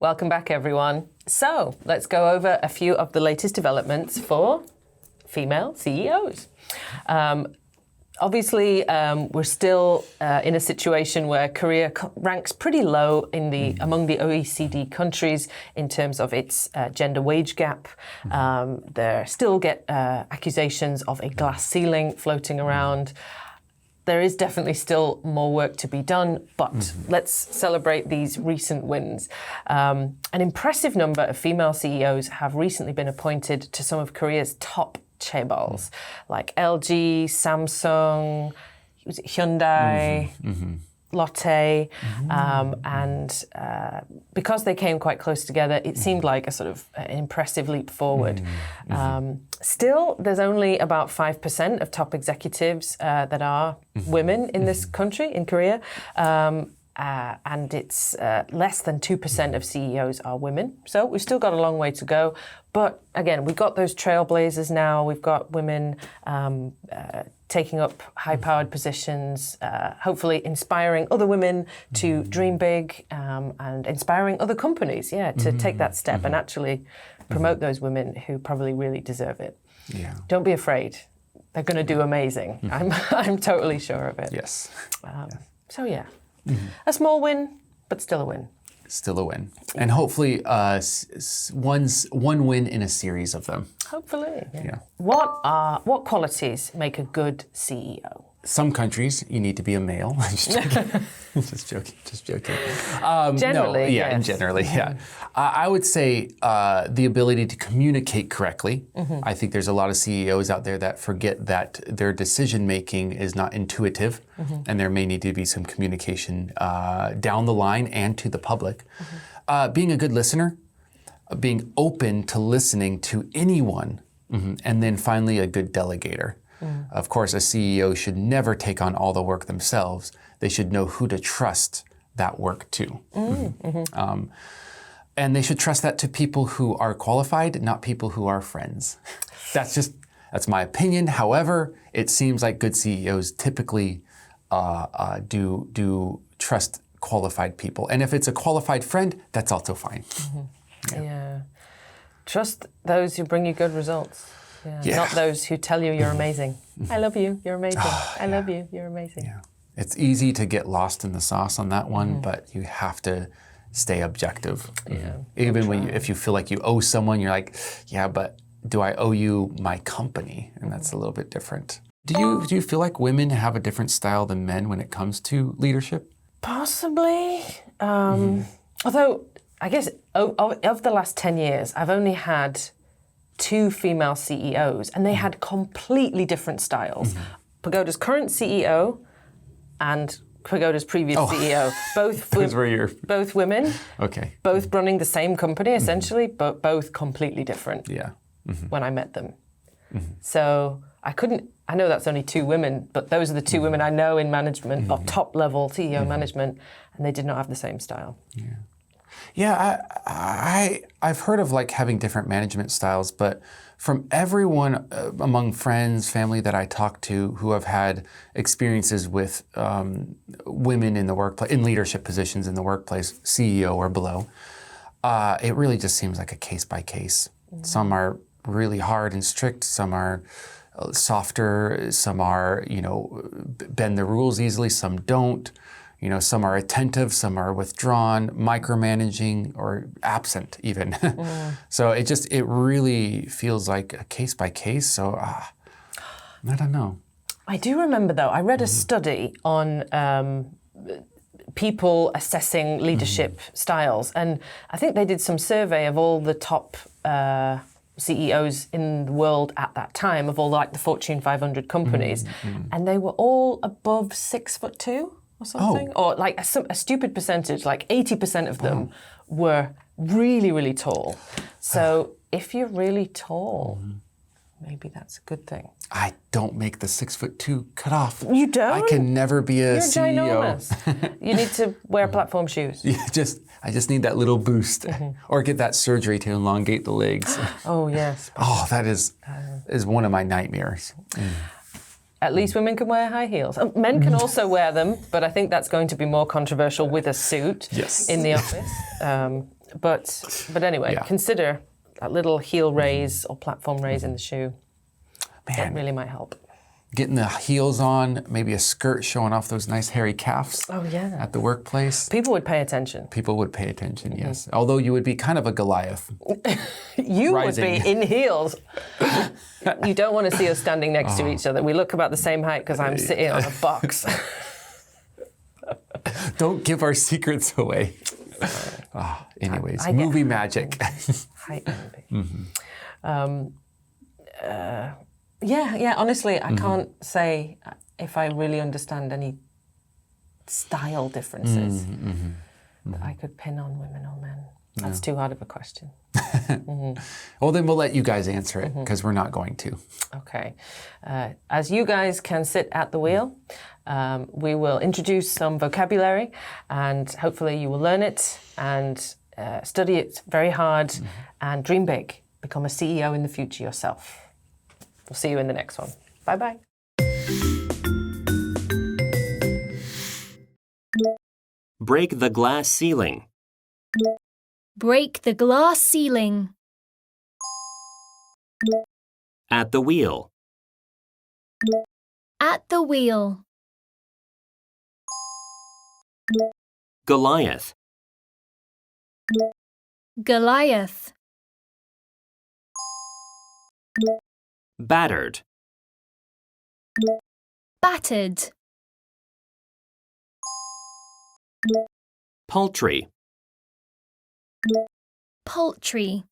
Welcome back, everyone. So let's go over a few of the latest developments for female CEOs. Obviously, we're still in a situation where Korea ranks pretty low among the OECD countries in terms of its gender wage gap. There still get accusations of a glass ceiling floating around. There is definitely still more work to be done, but let's celebrate these recent wins. An impressive number of female CEOs have recently been appointed to some of Korea's top chaebols, like LG, Samsung, Hyundai, Lotte, and because they came quite close together, it seemed like a sort of impressive leap forward. Still, there's only about 5% of top executives that are women in this country, in Korea. And it's less than 2% of CEOs are women. So we've still got a long way to go. But again, we've got those trailblazers now. We've got women taking up high-powered positions, hopefully inspiring other women to dream big and inspiring other companies, to take that step and actually promote those women who probably really deserve it. Yeah. Don't be afraid. They're going to do amazing. I'm totally sure of it. Yes. So yeah. A small win, but still a win. Still a win. And hopefully one win in a series of them. Hopefully. Yeah. What qualities make a good CEO? Some countries, you need to be a male. Just joking. just joking. Generally, yes. Generally, yeah. I would say the ability to communicate correctly. I think there's a lot of CEOs out there that forget that their decision-making is not intuitive, and there may need to be some communication down the line and to the public. Being a good listener, being open to listening to anyone, and then finally a good delegator. Of course, a CEO should never take on all the work themselves. They should know who to trust that work to. And they should trust that to people who are qualified, not people who are friends. That's my opinion. However, it seems like good CEOs typically do trust qualified people. And if it's a qualified friend, that's also fine. Yeah. Trust those who bring you good results. Not those who tell you you're amazing. I love you, you're amazing. I love you, you're amazing. Yeah. It's easy to get lost in the sauce on that one, but you have to stay objective. Even if you feel like you owe someone, you're like, yeah, but do I owe you my company? And that's a little bit different. Do you feel like women have a different style than men when it comes to leadership? Possibly. Although, I guess of the last 10 years, I've only had 2 female CEOs, and they had completely different styles. Pagoda's current CEO and Pagoda's previous CEO, both women, both running the same company essentially, but both completely different when I met them. So I know that's only 2 women, but those are the 2 women I know in management, of top level CEO management, and they did not have the same style. Yeah, I've heard of like having different management styles, but from everyone among friends, family that I talk to who have had experiences with women in the workplace, in leadership positions in the workplace, CEO or below, it really just seems like a case by case. Some are really hard and strict, some are softer, some are, bend the rules easily, some don't. Some are attentive, some are withdrawn, micromanaging, or absent even. So it really feels like a case by case. So I don't know. I do remember though, I read a study on people assessing leadership styles, and I think they did some survey of all the top CEOs in the world at that time, of all like the Fortune 500 companies, and they were all above 6'2" or something, or like a stupid percentage, like 80% of them were really, really tall. So if you're really tall, maybe that's a good thing. I don't make the 6'2" cutoff. You don't? I can never be a CEO. Ginormous. You need to wear platform shoes. I just need that little boost, or get that surgery to elongate the legs. Oh yes. That is one of my nightmares. At least women can wear high heels. Men can also wear them, but I think that's going to be more controversial with a suit in the office. But anyway, consider that little heel raise or platform raise in the shoe. That really might help. Getting the heels on, maybe a skirt showing off those nice hairy calves at the workplace. People would pay attention. People would pay attention, yes. Although you would be kind of a Goliath. You would be in heels. You don't want to see us standing next to each other. We look about the same height because I'm sitting on a box. Don't give our secrets away. Anyways, movie magic. Height envy. Honestly, I can't say if I really understand any style differences that I could pin on women or men. That's too hard of a question. Well, then we'll let you guys answer it because we're not going to. Okay. As you guys can sit at the wheel, we will introduce some vocabulary and hopefully you will learn it and study it very hard and dream big. Become a CEO in the future yourself. We'll see you in the next one. Bye-bye. Break the glass ceiling. Break the glass ceiling. At the wheel. At the wheel. Goliath. Goliath. Battered. Battered. Poultry. Poultry.